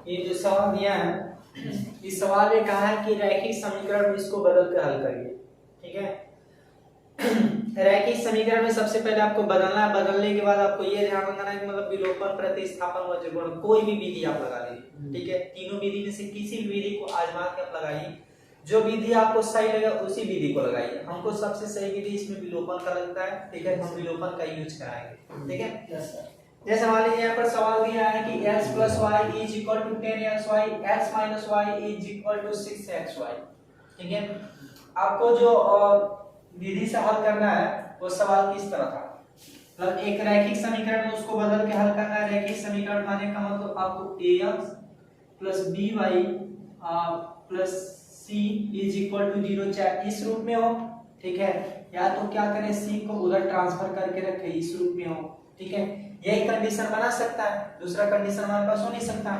ये जो सवाल दिया है, इस सवाल में कहा है कि रैखिक समीकरण में इसको बदल कर हल करिए। ठीक है, रैखिक समीकरण में सबसे पहले आपको बदलना है। बदलने के बाद आपको ये ध्यान रखना है कि मतलब विलोपन, प्रतिस्थापन व जबरन कोई भी विधि आप लगा लीजिए। ठीक है, तीनों विधि में से किसी भी विधि को आजमा के आप लगाइए। जो विधि आपको सही लगे उसी विधि को लगाइए। हमको सबसे सही विधि इसमें विलोपन का लगता है। ठीक है, हम विलोपन का यूज कराएंगे। ठीक है, यस सर। जैसे मान लीजिए यहाँ पर सवाल दिया है कि x + y = 10xy, x - y = 6xy। ठीक है, आपको जो विधि से हल करना है वो सवाल किस तरह था, मतलब एक रैखिक समीकरण में उसको बदल के हल करना है। रैखिक समीकरण माने का मतलब आपको ax + by + c = 0 चाहे इस रूप में हो। ठीक है, या तो क्या करें, c को उधर ट्रांसफर करके रखें, इस रूप में हो। ठीक है, यही कंडीशन बना सकता है, दूसरा कंडीशन हमारे पास हो नहीं सकता।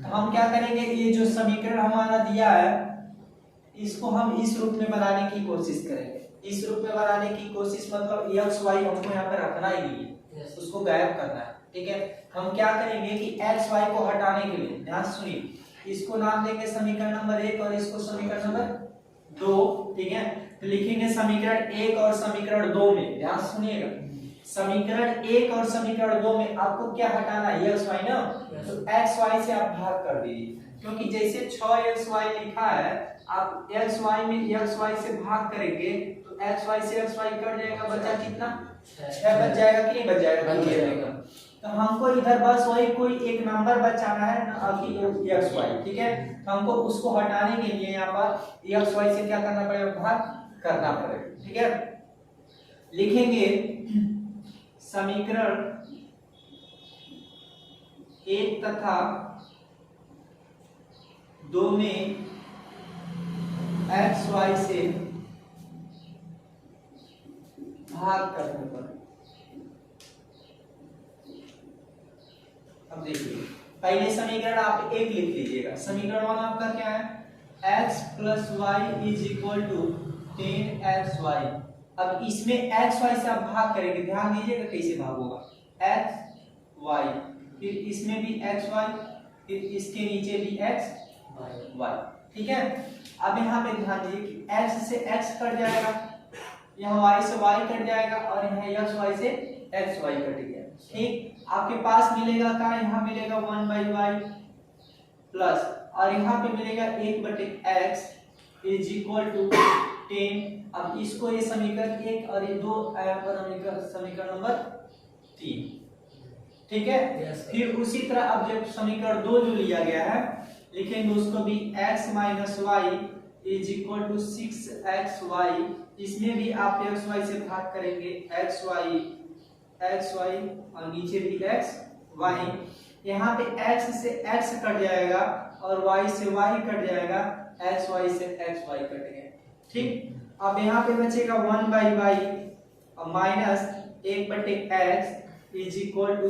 तो हम क्या करेंगे, ये जो समीकरण हमारा दिया है इसको हम इस रूप में बनाने की कोशिश करेंगे। इस रूप में बनाने की कोशिश मतलब x y हमको यहाँ पे रखना ही नहीं है, उसको गायब करना है। ठीक है, हम क्या करेंगे कि x y को हटाने के लिए, ध्यान सुनिए, इसको नाम देंगे समीकरण नंबर 1 और इसको समीकरण नंबर 2। ठीक है, तो लिखेंगे समीकरण 1 और समीकरण 2 में, ध्यान सुनिएगा, समीकरण 1 और समीकरण 2 में आपको क्या हटाना है, x y ना। तो x y से आप भाग कर दीजिए, क्योंकि जैसे 6xy लिखा है, आप x y में x y से भाग करेंगे तो x y से x y कट जाएगा, बचा कितना, 6 बच जाएगा कि नहीं बच जाएगा। तो हमको इधर बस वही कोई एक नंबर बचाना है ना, अभी x y। ठीक है, तो हमको उसको हटाने के लिए यहाँ पर x y से क्या करना पड़ेगा, भाग करना पड़ेगा। ठीक है, लिखेंगे समीकरण 1 तथा 2 में x y से भाग करने पर, अब देखिए पहले समीकरण आप 1 लिख लीजिएगा। समीकरण 1 आपका क्या है, x + y = 10xy। अब इसमें x y से आप भाग करेंगे, ध्यान दीजिएगा कैसे भाग होगा, x y, फिर इसमें भी x y, फिर इसके नीचे भी x y। ठीक है, अब यहाँ पे ध्यान दीजिए कि x से x कट जाएगा, यहाँ y से y कट जाएगा और यहाँ x y से x y कट गया। ठीक, आपके पास मिलेगा क्या, यहाँ मिलेगा 1/y प्लस और यहाँ पे मिलेगा 1/x = 10। अब इसको ये समीकरण 1 और ये 2 समीकरण नंबर 3। ठीक है, फिर उसी तरह अब जब समीकरण 2 जो लिया गया है लिखेंगे उसको भी x - y = 6xy। इसमें भी आप x y से भाग करेंगे, x y और नीचे भी x y। यहाँ पे x से x कट जाएगा और y से y कट जाएगा, x y से x y कट गया। ठीक, अब यहाँ पे बचेगा 1/y और माइनस 1/x =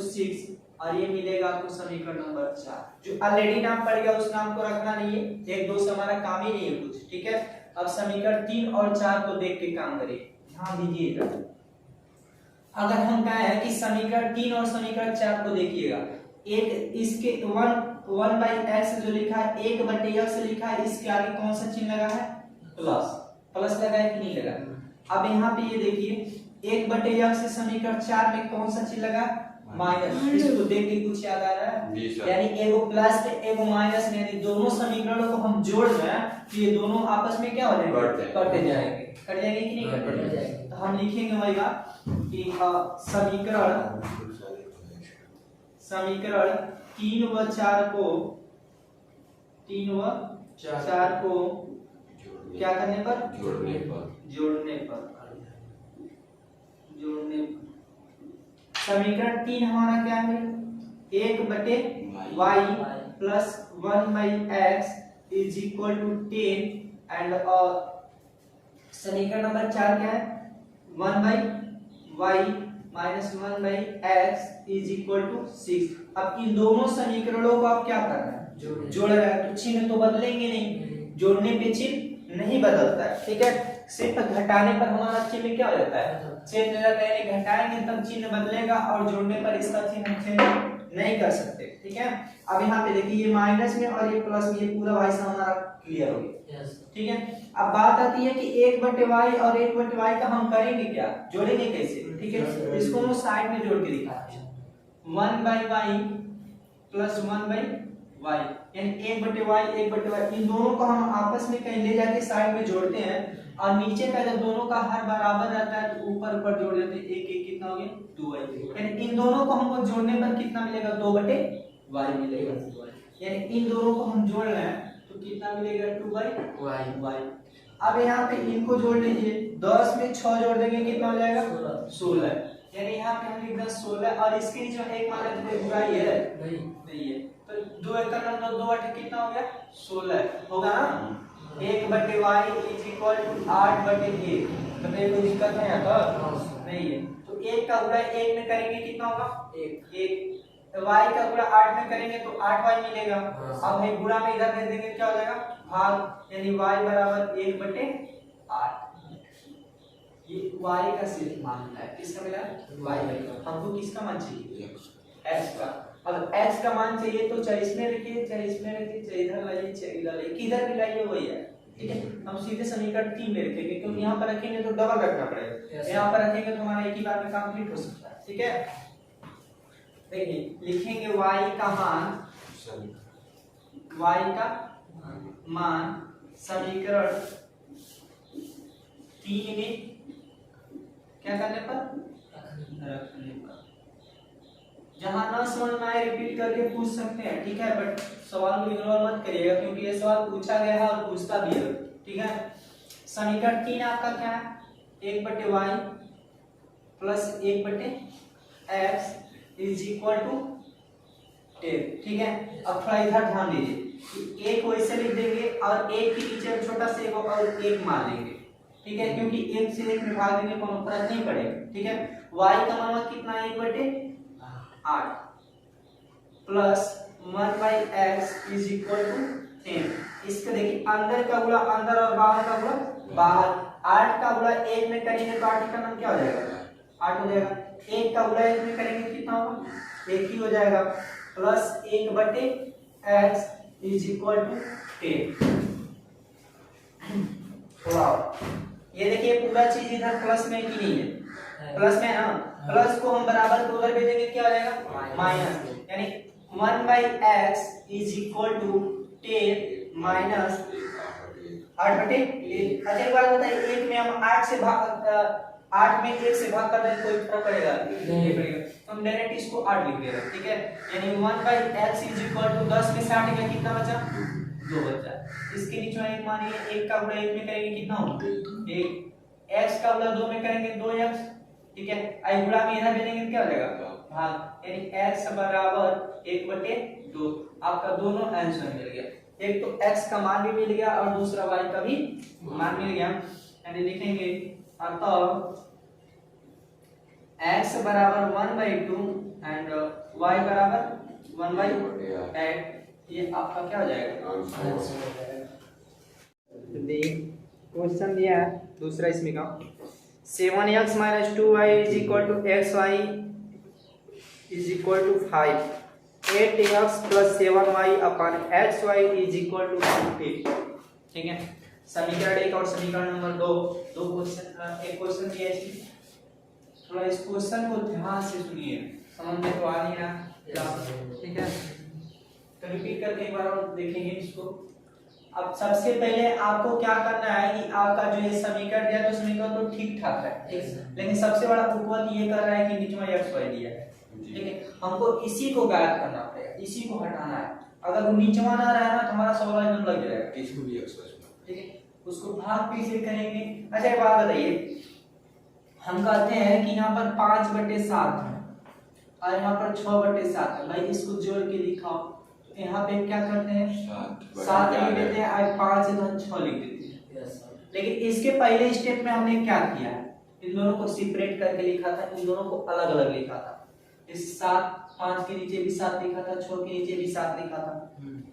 6 और ये मिलेगा आपको समीकरण नंबर 4। जो ऑलरेडी नाम पड़ गया उस नाम को रखना नहीं है, 1 2 से हमारा काम ही नहीं है कुछ। ठीक है, अब समीकरण 3 और 4 को देख के काम करिए, ध्यान दीजिएगा। अगर हम कहें है कि समीकरण 3 और समीकरण 4 को देखिएगा, एक इसके 1/x जो लिखा है 1/x लिखा है, इसके आगे कौन सा चिन्ह लगा है, प्लस लगा है कि नहीं लगा। अब यहाँ पे ये देखिए 1/x से समीकरण 4 में कौन सा चिन्ह लगा, माइनस। इसको देख के कुछ याद आ रहा है, यानी एगो प्लस में एगो माइनस में, यानी दोनों समीकरणों को हम जोड़ रहे हैं तो ये दोनों आपस में क्या हो जाएंगे, कट जाएंगे कि नहीं कट जाएंगे। तो हम लिखेंगे होगा कि समीकरण 3 व 4 को क्या करने पर, जोड़ने पर समीकरण 3 हमारा क्या है, 1/y प्लस 1/x = 10 एंड समीकरण नंबर 4 क्या है, 1/y माइनस 1/x = 6। अब इन दोनों समीकरणों को आप क्या करना है, जोड़ रहे हैं, तो चिन्ह तो बदलेंगे नहीं, जोड़ने पे चिन्ह नहीं बदलता है। ठीक है, सिर्फ घटाने पर हमारा चिन्ह क्या हो जाता है, चेंज हो जाता है, यानी घटाएंगे तब चिन्ह बदलेगा और जोड़ने पर इसका चिन्ह चेंज नहीं कर सकते, ठीक है। अब यहाँ पे देखिए ये माइनस में और ये प्लस में, ये पूरा वाई से हमारा क्लियर हो गया, ठीक है। अब बात आती है कि 1/y और 1/y का हम करेंगे क्या, जोड़ेंगे कैसे, ठीक है। इसको हम साइड में जोड़ के दिखाते हैं, 1/y प्लस 1/y, यानी 1/y 1/y, इन दोनों को हम आपस में कहीं ले जाके साइड में जोड़ते हैं और नीचे का जब दोनों का हर बराबर रहता है तो ऊपर ऊपर जोड़ देते हैं, एक एक कितना हो गया 2y, यानी इन दोनों को हमको जोड़ने पर कितना मिलेगा 2/y मिलेगा, यानी इन दोनों को हम जोड़ रहे हैं तो कितना मिलेगा 2/y। अब यहाँ पे इनको जोड़ लीजिए, 10 में 6 जोड़ देंगे कितना हो जाएगा 16, यानी यहाँ पे हम लिख दें 16 और इसके नीचे एक मान लेते हैं बुराई है नहीं है, तो 2 एक का 2 8 कितना हो गया 16 होगा ना। 1/y इज इक्वल टू 8/1, मतलब कोई दिक्कत है यहाँ पर नहीं है, तो 1 का गुणा 1 में करेंगे कितना होगा 1, y का गुणा 8 में करेंगे तो 8y मिलेगा। अब हम गुणा में इधर भेज देंगे क्या हो जाएगा भाग, यानी y बराबर 1/8, ये y का सिर्फ मान मिला है, किसका मिला y, हमको किसका मान चाहिए x का। अब x का मान चाहिए तो चाहे इसमें रखिए चाहे इसमें रखिए चाहे इधर लाइए चाहे इधर लाइए, किधर भी लाइए वही है, ठीक है। हम सीधे समीकरण 3 में रखेंगे क्योंकि यहाँ पर रखेंगे तो डबल रखना पड़ेगा, यहाँ पर रखेंगे तो हमारा एक ही बार में कंप्लीट हो सकता है, ठीक है। देखिए लिखेंगे y का मान समीकरण 3 में क्या करने पर रखने पर, जहां ना समझ में आए रिपीट करके पूछ सकते हैं, ठीक है, बट सवाल को इग्नोर मत करिएगा क्योंकि ये सवाल पूछा गया है और पूछता भी है, ठीक है। समीकरण 3 आपका क्या है 1/y plus 1/x is equal to 10, ठीक है। अब थोड़ा इधर ध्यान दीजिए, एक वैसे लिख देंगे और एक के नीचे छोटा सा एक और एक मान लेंगे, ठीक है, क्योंकि एक से एक में भाग देंगे कोनो फर्क नहीं पड़ेगा, ठीक है। y का मान कितना 1/8 plus 1/x is equal to 10, इसका देखिए अंदर का गुणा अंदर और बाहर का गुणा बाहर, 8 का गुणा 1 में करेंगे तो 8 का नाम क्या हो जाएगा 8 हो जाएगा, 1 का गुणा 1 में करेंगे कितना होगा 1 ही हो जाएगा, plus 1/x is equal to 10। ये देखिए पूरा चीज इधर प्लस में कि नहीं है, प्लस में ना, प्लस को हम बराबर को उधर भेजेंगे क्या हो जाएगा माइनस, यानी 1/x is equal to 10 minus 8/8। अच्छा एक बात बताइए, एक में हम 8 से भाग 8 में 1 से भाग कर दें कोई फर्क पड़ेगा नहीं पड़ेगा, तो हम डायरेक्ट इसको 8 लिख दे रहे हैं, ठीक है। यानी 1/x इज इक्वल टू 10 में 60 का कितना बचा 2 बचा, इसके नीचे एक मानिए 1 का गुणा 1 में करेंगे कितना होगा 1, x का गुणा 2 में करेंगे 2x, ठीक है। आई गुणा में इधर भेजेंगे क्या हो जाएगा भाग, यानी x बराबर 1/2, आपका दोनों आंसर मिल गया, एक तो x का मान भी मिल गया और दूसरा y का भी मान मिल गया, यानी लिखेंगे अतः x बराबर 1/2 एंड y बराबर 1/8, ये आपका क्या हो जाएगा क्वेश्चन दिया है दूसरा इसमें का 7x - 2y is equal to xy is equal to 5, 8x + 7y अपन xy इज इक्वल टू 50, ठीक है। समीकरण 1 और समीकरण नंबर 2 दो क्वेश्चन, एक क्वेश्चन दिया है इसमें, थोड़ा इस क्वेश्चन को ध्यान से सुनिए, समझ में तो आ नहीं रहा, ठीक है, तो रिपीट करके एक बार और देखेंगे इसको। अब सबसे पहले आपको क्या करना है कि आपका जो ये समीकरण दिया तो समीकरण तो ठीक ठाक है, लेकिन सबसे बड़ा उपवाद ये कर रहा है कि नीचे में xy दिया है, ठीक है, हमको इसी को गायब करना पड़ेगा, इसी को हटाना है, अगर वो नीचे में ना रहा ना तो हमारा सवाल एकदम लग जाएगा, इसको भी xy, ठीक है, उसको भाग पीछे करेंगे। अच्छा एक बात बताइए, हम कहते हैं कि यहाँ पर 5/7 है और यहाँ पर 6/7 है, भाई इसको जोड़ के दिखाओ, तो यहाँ पे क्या करते हैं 7 लिख देते हैं और 5 इधर 6 लिख देते हैं, लेकिन इसके पहले स्टेप में हमने क्या किया है, इन दोनों को सेपरेट करके लिखा था, इन दोनों को अलग अलग लिखा था, इस 7 5 के नीचे भी 7 लिखा था, 6 के नीचे भी 7 लिखा था,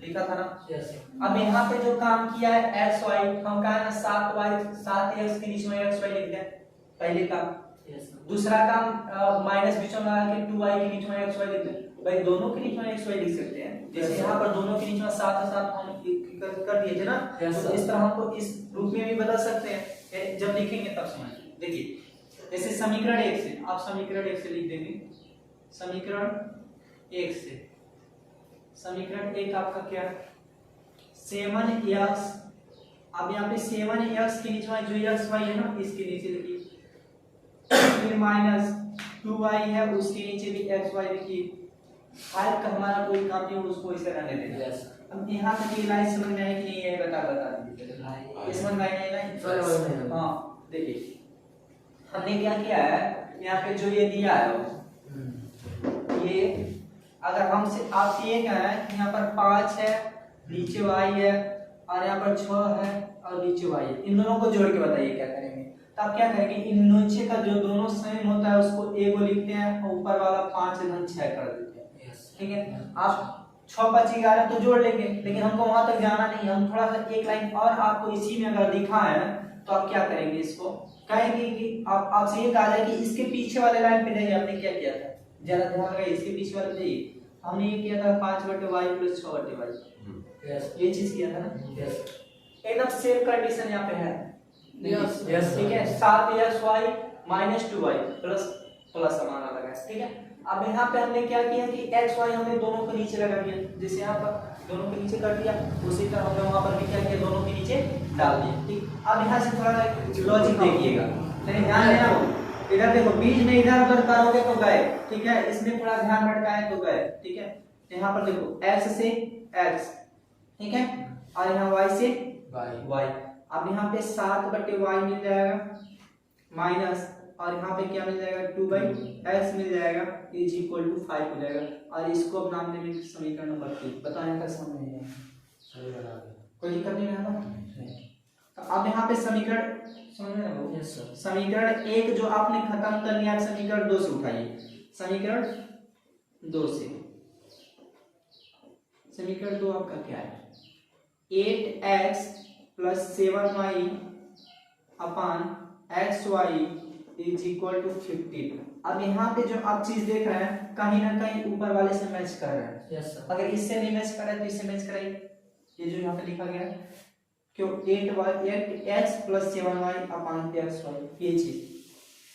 लिखा था ना। यस। अब यहाँ पे जो काम किया है एक्स वाई, हम कहा है ना 7 एक्स के नीचे में एक्स वाई लिख दें, पहले काम। दूसरा काम माइनस बीच में लगा के 2y के नीचे में एक्स वाई लिख दें। भाई दोनों के नीचे में एक्स वाई लिख सकते हैं, जैसे यहाँ पर दोनों के नीचे में 7 और 7 हम कर दिए थे ना, तो इस तरह हमको इस रूप में भी बदल सकते हैं, जब लिखेंगे तब समझ। देखिए जैसे समीकरण 1 से, आप समीकरण 1 से लिख देंगे, समीकरण 1 से, समीकरण 1 आपका क्या है 7x, अब यहाँ पे 7x के नीचे में जो x y है ना इसके नीचे लिखिए, फिर माइनस 2y है उसके नीचे भी x y लिखिए। 5 का हमारा कोई काम नहीं, उसको इसे रहने देना। अब यहाँ तक ये लाइन समझ में आई कि नहीं है, बता दीजिए। समझ में आई नहीं? हाँ देखिए हमने क्या किया है, यहाँ पे जो ये दिया है ये, अगर हमसे आपसे ये कहना है कि यहाँ पर 5 है, नीचे y है, और यहाँ पर 6 है और नीचे y है, इन दोनों को जोड़ के बताइए क्या करेंगे। तो आप क्या करेंगे, इन नीचे का जो दोनों सेम होता है उसको a को लिखते हैं और ऊपर वाला 5 धन 6 कर देते हैं। ठीक है, आप 6 5 11 तो जोड़ लेंगे, लेकिन हमको वहां तक जाना नहीं, हम थोड़ा सा एक लाइन और आपको इसी में अगर दिखा है तो आप क्या करेंगे, इसको कहेंगे कि आपसे ये कहा जाए कि इसके पीछे वाले लाइन पे जाइए। आपने क्या किया था, जरा ध्यान लगाइए, इसके पीछे वाले पे जाइए, हमने ये किया था 5/y + 6/y, ये चीज किया था ना। एकदम सेम कंडीशन यहाँ पे है। ठीक है, 7xy - 2y प्लस हमारा लगा है। ठीक है, अब यहाँ पे हमने क्या किया कि xy हमने दोनों को नीचे लगा दिया, जैसे यहाँ पर दोनों के नीचे कर दिया, उसी तरह हमने वहां पर भी क्या किया, दोनों के नीचे डाल दिया। ठीक, अब यहाँ से थोड़ा लॉजिक देखिएगा, ध्यान देना, इधर देखो बीच में इधर उधर करोगे तो गए, ठीक है, इसमें थोड़ा ध्यान भटकाए तो गए। ठीक है, यहाँ पर देखो x से x, ठीक है, और यहाँ y से y। अब यहाँ पे 7/y मिल जाएगा माइनस, और यहाँ पे क्या मिल जाएगा 2/x मिल जाएगा, इज इक्वल टू 5 हो जाएगा, और इसको अब नाम देंगे समीकरण नंबर 3। बताओ यहाँ का समझ में आया, कोई दिक्कत नहीं है ना। तो अब यहाँ पे समीकरण समझ में आया? Yes sir. समीकरण 1 जो आपने खत्म कर लिया, समीकरण 2 से उठाइए, समीकरण 2 से, समीकरण 2 आपका क्या है 8x + 7y / xy is equal to 15। अब यहाँ पे जो आप चीज देख रहे हैं कहीं ना कहीं ऊपर वाले से मैच कर रहे हैं। Yes sir. अगर इससे नहीं मैच कर रहा है तो इससे मैच कराइए, ये जो यहाँ पे लिखा गया है क्यों 8x + 7y / xy, ये चीज।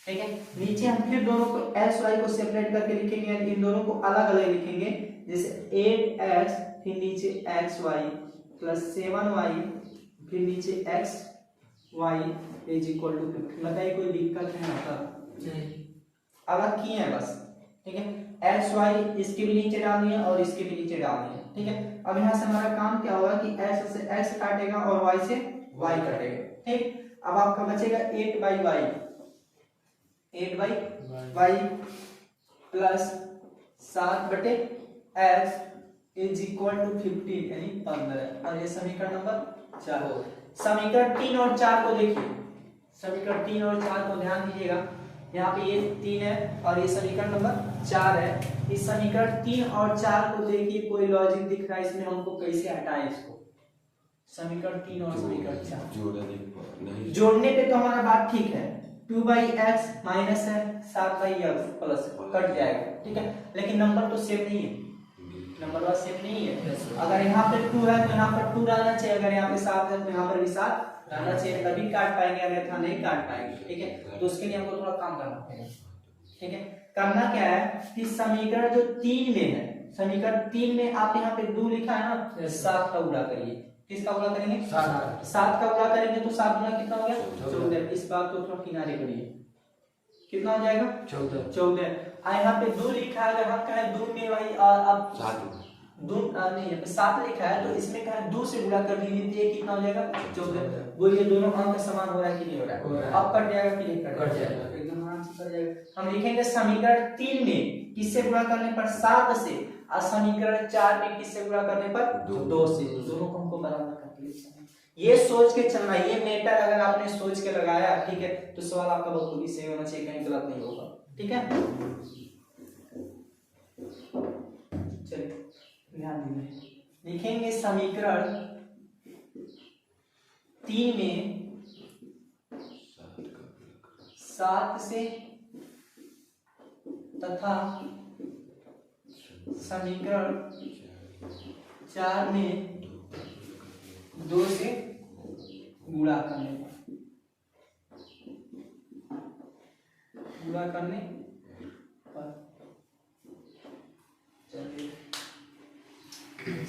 ठीक है, नीचे हम फिर दोनों को xy को सेपरेट करके लिखेंगे, इन दोनों को अलग अलग लिखेंगे, जैसे 8x फिर नीचे xy + 7y फिर नीचे xy इज इक्वल टू 15। बताइए कोई दिक्कत है आपका? नहीं, अलग किए हैं बस। ठीक है, xy इसके भी नीचे डाल दिए और इसके भी नीचे डाल दिए। ठीक है, अब यहाँ से हमारा काम क्या होगा कि x से x काटेगा और y से y कटेगा। ठीक, अब आपका बचेगा 8/y plus 7/x is equal to 15 यानी 15, और ये समीकरण नंबर 4। समीकरण 3 और 4 को देखिए, समीकरण 3 और 4 को ध्यान दीजिएगा, यहाँ पे ये 3 है और ये समीकरण नंबर 4 है। इस समीकरण 3 और 4 को देखिए, कोई लॉजिक दिख रहा है इसमें, हमको कैसे हटाएं इसको, समीकरण 3 और समीकरण 4 जोड़ने पे तो हमारा बात ठीक है, 2/x माइनस है 7/x प्लस कट जाएगा। ठीक है, लेकिन नंबर तो सेम नहीं है, नंबर वाला सेम नहीं है। अगर यहाँ पे 2 है तो यहाँ पर 2 डालना चाहिए, अगर यहाँ पे 7 है तो यहाँ पर भी 7 डालना चाहिए, तभी काट पाएंगे, अगर था नहीं काट पाएंगे। ठीक है, तो उसके लिए हमको थोड़ा काम करना पड़ेगा। ठीक है, करना क्या है कि समीकरण जो 3 में है, समीकरण 3 में आप यहाँ पे 2 लिखा है ना, 7 का गुणा करिए। किसका गुणा करेंगे? 7 का गुणा करेंगे तो 7 गुना कितना हो गया 14। इस बात को थोड़ा किनारे करिए, कितना हो जाएगा 14। यहाँ पे 2 लिखा है, अगर हम कहें 2 में वही अब 2 नहीं है 7 लिखा है, तो इसमें कहें 2 से गुणा कर दीजिए तो ये कितना हो जाएगा 14। बोलिए दोनों अंक समान हो रहा है कि नहीं हो रहा है? अब कट जाएगा कि नहीं कट जाएगा? एकदम आराम से कट जाएगा। हम लिखेंगे समीकरण 3 में किससे गुणा करने पर 7 से, और समीकरण 4 में किससे गुणा करने पर 2 से। दोनों को हमको बराबर करके लिखना, ये सोच के चलना। ये मेटर अगर आपने सोच के लगाया, ठीक है, तो सवाल आपका बहुत सही होना चाहिए, कहीं गलत नहीं होगा। ठीक है। ध्यान दीजिए, लिखेंगे समीकरण 3 में 7 से तथा समीकरण 4 में 2 से गुणा करने पर चलिए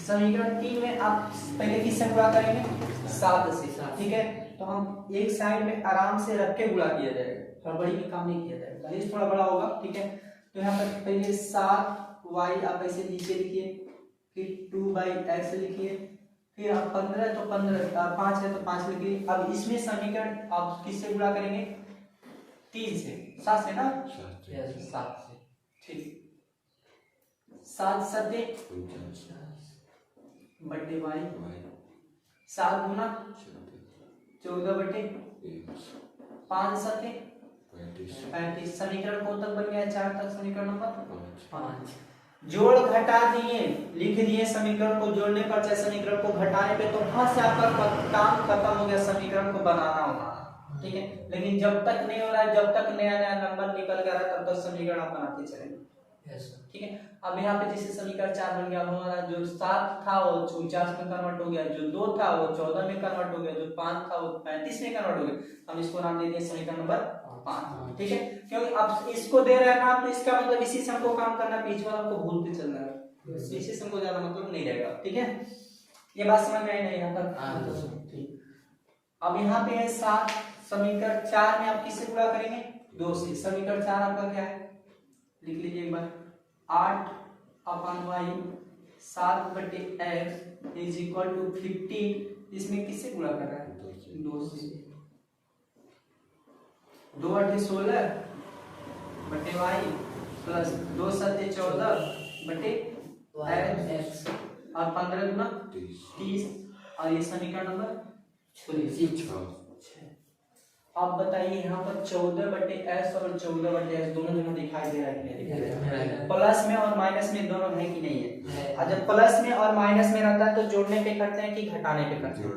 समीकरण 3 में आप पहले किससे गुणा करेंगे? 7 से, ठीक है। तो हम एक साइड में आराम से रख के गुणा किया जाएगा, हड़बड़ी में काम नहीं किया जाएगा, भले थोड़ा बड़ा होगा, ठीक है। तो यहाँ पर पहले 7y आप ऐसे नीचे लिखिए, फिर 2/x लिखिए, फिर आप 15 तो 15, 5 है तो 5 लिखिए। अब इसमें समीकरण आप किससे गुणा करेंगे? 3 से, 7 से ना, 7 से, ठीक। 7 सत्ते बटे y, 7 गुना 14 बटे 5 सत्ते 35। समीकरण कौन तक बन गया? 4 तक समीकरण नंबर 5। जोड़ घटा दिए, लिख दिए समीकरण को जोड़ने पर चाहे समीकरण को घटाने पे, तो वहां से आपका काम खत्म हो गया, समीकरण को बनाना होगा, ठीक है। लेकिन जब तक नहीं हो रहा है, जब तक नया नया नंबर निकल गया है, तब तक समीकरण आप बनाते चलेंगे, ठीक है। अब यहाँ पे जैसे समीकरण 4 बन गया, हमारा जो 7 था वो 49 में कन्वर्ट हो गया, जो 2 था वो 14 में कन्वर्ट हो गया, जो 5 था वो 35 में कन्वर्ट हो गया। हम इसको नाम दे दिए समीकरण नंबर 5, ठीक है। क्योंकि अब इसको दे रहे हैं नाम, तो इसका मतलब इसी से हमको काम करना, बीच वाला हमको भूलते चलना है, इसी से हमको ज्यादा मतलब नहीं रहेगा, ठीक है। ये बात समझ में आई नहीं? यहाँ पर ठीक। अब यहाँ पे है 7, समीकरण 4 में आप किससे गुणा करेंगे? 2 से। समीकरण 4 आपका क्या है? लिख लीजिए एक बार, 8/y 7/x is equal to 15। इसमें किससे गुणा कर रहा है? 2 से। 2/16 बटे y प्लस 2 सत्ते 14 बटे x और 15 गुना 30, और ये समीकरण नंबर 6। आप बताइए यहाँ पर 14/s और 14/s दोनों जगह दिखाई दे रहा है कि नहीं दिखाई दे रहा है? प्लस में और माइनस में दोनों है कि नहीं है? और जब प्लस में और माइनस में रहता है तो जोड़ने पे करते हैं कि घटाने पे करते हैं?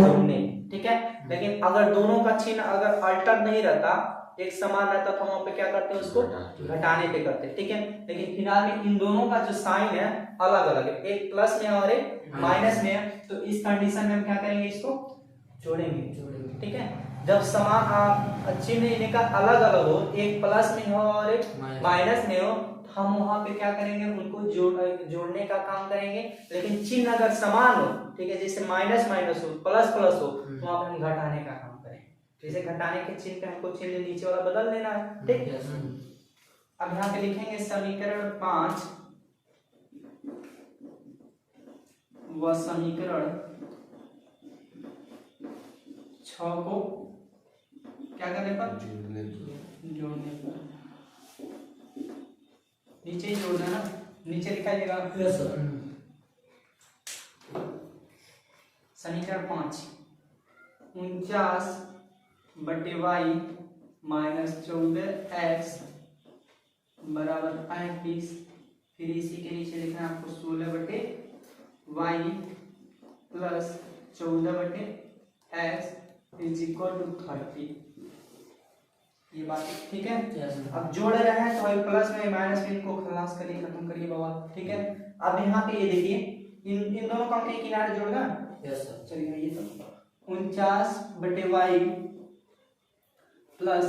जोड़ने, ठीक है। लेकिन अगर दोनों का चिन्ह अगर अल्टर नहीं रहता, एक समान रहता, तो हम पे क्या करते हैं? उसको घटाने पे करते हैं, ठीक है। लेकिन फिलहाल में इन दोनों का जो साइन है अलग अलग है, एक प्लस में और एक माइनस में है, तो इस कंडीशन में हम क्या करेंगे? इसको जोड़ेंगे, ठीक है। जब समान चिन्ह इनका अलग अलग हो, एक प्लस में हो और एक माइनस में हो, तो हम वहां पे क्या करेंगे? उनको जोड़ने का काम करेंगे। लेकिन चिन्ह अगर समान हो, ठीक है, जैसे माइनस माइनस हो, प्लस प्लस हो, तो वहां पे हम घटाने का काम करेंगे। जैसे घटाने के चिन्ह पे हमको चिन्ह नीचे वाला बदल लेना है, ठीक। अब यहाँ पे लिखेंगे समीकरण 5 व समीकरण 6 को क्या करने पर? जोड़ने पर। नीचे ही जोड़ना ना, नीचे लिखाइएगा। समीकरण 5 49/y माइनस 14x बराबर 35। फिर इसी के नीचे लिखना है आपको 16/y plus 14/x is equal to 30। ये बात ठीक है। अब जोड़ रहे हैं तो प्लस में माइनस में इनको खलास करिए, खत्म करिए बाबा, ठीक है। अब यहाँ पे ये देखिए, इन दोनों का हमको किनारे जोड़ना। Yes sir. चलिए ये तो 49/y प्लस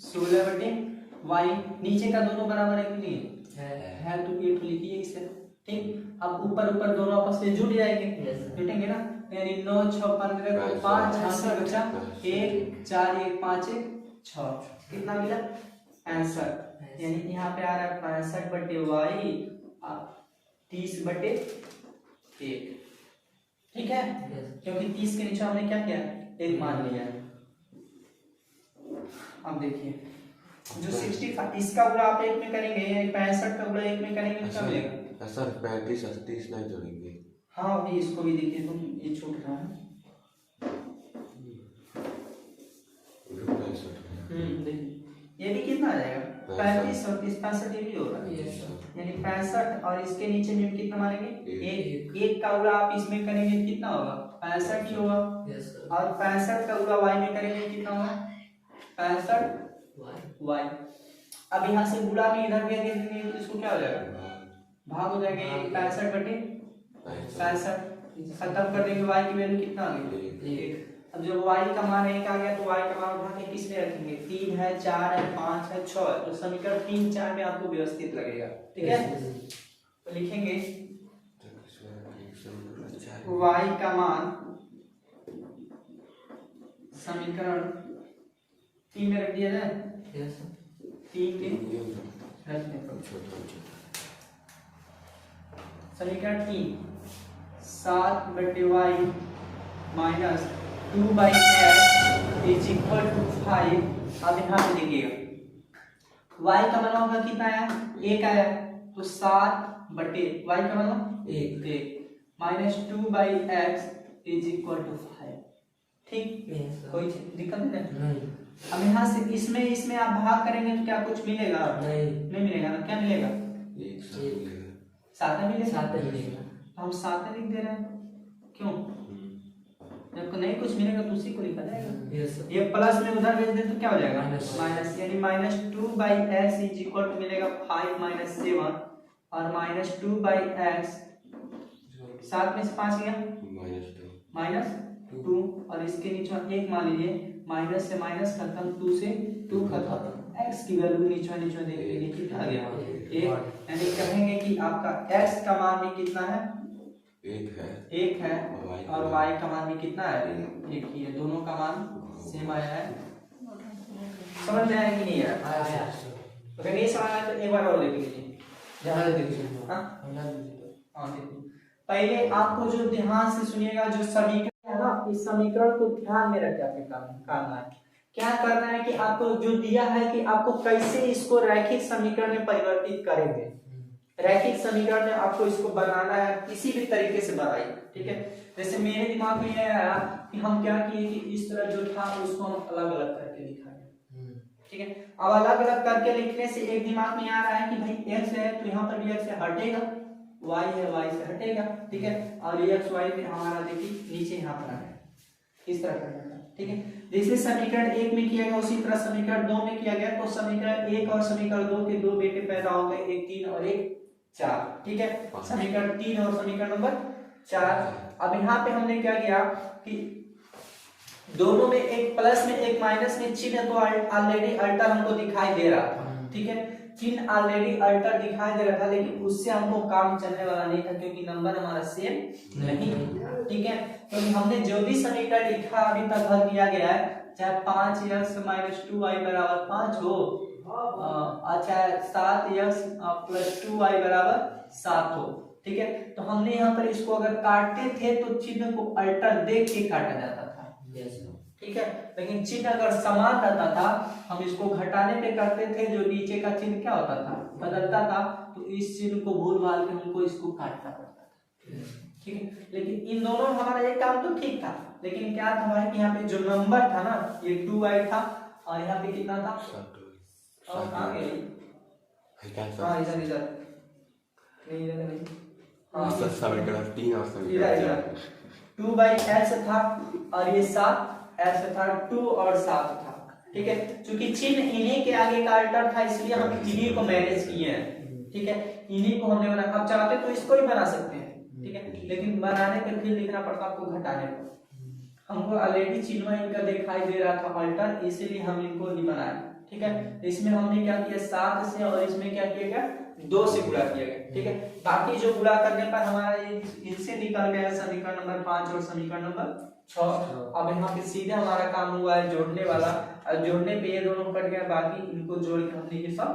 16/y, नीचे का दोनों बराबर है कि नहीं है? तो ये तो लिखिए इसे, ठीक। अब ऊपर ऊपर दोनों आपस में जुड़ जाएंगे, जुटेंगे ना, यानी 9 6 15 को 5 6 बचा 1 4 1 5 1 6, कितना मिला? 65। यानी यहाँ पे आ रहा है 65/y 30/1, ठीक है। क्योंकि 30 के नीचे हमने क्या किया? 1 मान लिया है। अब देखिए जो 65 इसका गुणा आप 1 में करेंगे, 65 का गुणा 1 में करेंगे, क्या मिलेगा? सर 35 38 नहीं जोड़ेंगे। हाँ अभी इसको भी देखिए, तुम ये छूट रहा है। देखिए ये भी कितना आ जाएगा? 35 और 30 65 ये भी होगा, यानी 65 और इसके नीचे में कितना मानेंगे एक का गुणा आप इसमें करेंगे कितना होगा 65 ही होगा, और 65 का गुणा y में करेंगे कितना होगा 65 y। अब यहाँ से गुणा में इधर भी देंगे तो इसको क्या हो जाएगा भाग हो जाएगा, 65 बटे 65 खत्म कर देंगे, y की वैल्यू कितना आ गई 1। अब जब y का मान 1 आ गया तो y का मान उठा के किस में रखेंगे 3 है 4 है 5 है 6 है, तो समीकरण 3 4 में आपको व्यवस्थित लगेगा, ठीक है। तो लिखेंगे y का मान समीकरण 3 में रख दिया जाए, 3 में समीकरण 3 7 बटे y minus 2/x is equal to 5। अब यहाँ पे देखिएगा y का मान होगा कितना आया 1 आया, तो 7 बटे y का मान 1 minus 2/x is equal to 5, ठीक। कोई दिक्कत नहीं। अब यहाँ से इसमें आप भाग करेंगे तो क्या कुछ मिलेगा नहीं मिलेगा ना, क्या मिलेगा 7 मिलेगा, हम 7 लिख दे रहे हैं, क्यों जब नहीं कुछ मिलेगा तो उसी को लिखा जाएगा। ये प्लस में उधर भेज दे तो क्या हो जाएगा माइनस, यानी minus 2/x is equal to मिलेगा 5 माइनस 7 और माइनस 2/x 7 में से 5 गया माइनस 2 और इसके नीचे 1 मान लीजिए, माइनस से माइनस खत्म 2 से 2 खत्म, x की वैल्यू नीचे देख लीजिए कितना आ गया 1, यानी कहेंगे कि आपका x का मान भी कितना है 1 है और y का मान भी कितना है 1 ही है, दोनों का मान सेम आया है। समझ में आया कि नहीं आया? अगर नहीं समझ आया तो एक बार और देख लीजिए। पहले आपको जो ध्यान से सुनिएगा, जो समीकरण है ना, इस समीकरण को ध्यान में रख के आपके काम है। क्या करना है कि आपको जो दिया है कि आपको कैसे इसको रैखिक समीकरण में परिवर्तित करेंगे, रैखिक समीकरण में आपको इसको बनाना है, किसी भी तरीके से बनाइए, ठीक है। जैसे मेरे दिमाग में यह आया कि हम क्या किए कि इस तरह जो था उसको हम अलग अलग करके लिखाएंगे, ठीक है। अब अलग अलग करके लिखने से एक दिमाग में आ रहा है कि भाई x है तो यहाँ पर भी x से हटेगा, y है y से हटेगा, ठीक है, और ये x y में हमारा देखिए नीचे यहाँ पर आया, इस तरह करना था, ठीक है। जैसे समीकरण 1 में किया गया उसी तरह समीकरण 2 में किया गया, तो समीकरण 1 और समीकरण 2 के 2 बेटे पैदा हो गए, एक 3 और एक 4, ठीक है। समीकरण 3 और समीकरण नंबर 4। अब यहाँ पे हमने क्या किया कि दोनों में एक प्लस में एक माइनस में चिन्ह तो ऑलरेडी अल्टर हमको दिखाई दे रहा था, ठीक है, चिन्ह ऑलरेडी अल्टर दिखाई दे रहा था, लेकिन उससे हमको काम चलने वाला नहीं था क्योंकि नंबर हमारा सेम नहीं था, ठीक है। क्योंकि हमने जो भी समीकरण लिखा अभी तक हल किया गया है, चाहे 5x - 2y = 5 हो, अच्छा 7x + 2y = 7 हो, ठीक है। तो हमने यहाँ पर इसको अगर काटते थे तो चिन्ह को अल्टर देख के काटा जाता था, ठीक है। लेकिन चिन्ह अगर समान रहता था, हम इसको घटाने पे करते थे, जो नीचे का चिन्ह क्या होता था बदलता था, तो इस चिन्ह को भूल भाल के हमको इसको काटना पड़ता था, ठीक है। लेकिन इन दोनों में हमारा एक काम तो ठीक था, लेकिन क्या था भाई कि यहाँ पे जो नंबर था ना ये 2y था और यहाँ पे कितना था और आगे हाँ इधर इधर नहीं इधर नहीं हाँ समीकरण 3 और इधर 2/x था और ये 7x था, 2 और 7 था, ठीक है। चूंकि चिन्ह इन्हीं के आगे का अल्टर था इसलिए हम इन्हीं को मैनेज किए हैं, ठीक है, इन्हीं को हमने बना। अब चाहते तो इसको ही बना सकते हैं, ठीक है, लेकिन बनाने पर फिर लिखना पड़ता आपको घटाने पर। हमको ऑलरेडी चिन्ह इनका दिखाई दे रहा था अल्टर, इसीलिए हम इनको नहीं बनाए, ठीक है। इसमें हमने क्या किया 7 से और इसमें क्या किया गया 2 से गुणा किया गया, ठीक है। बाकी जो गुणा करने पर हमारा इनसे निकल गया समीकरण नंबर 5 और समीकरण नंबर 6। अब यहाँ पे सीधे हमारा काम हुआ है जोड़ने वाला, और जोड़ने पे ये दोनों कट गया, बाकी इनको जोड़ के हमने ये सब,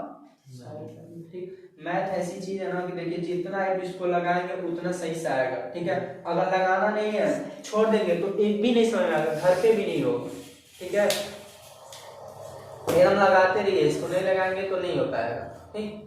ठीक। मैथ ऐसी चीज है ना कि देखिए जितना आप इसको लगाएंगे उतना सही से आएगा, ठीक है। अगर लगाना नहीं है छोड़ देंगे तो एक भी नहीं समझ में आएगा, घर पे भी नहीं होगा, ठीक है। हम लगाते रहिए, इसको नहीं लगाएंगे तो नहीं हो पाएगा, ठीक।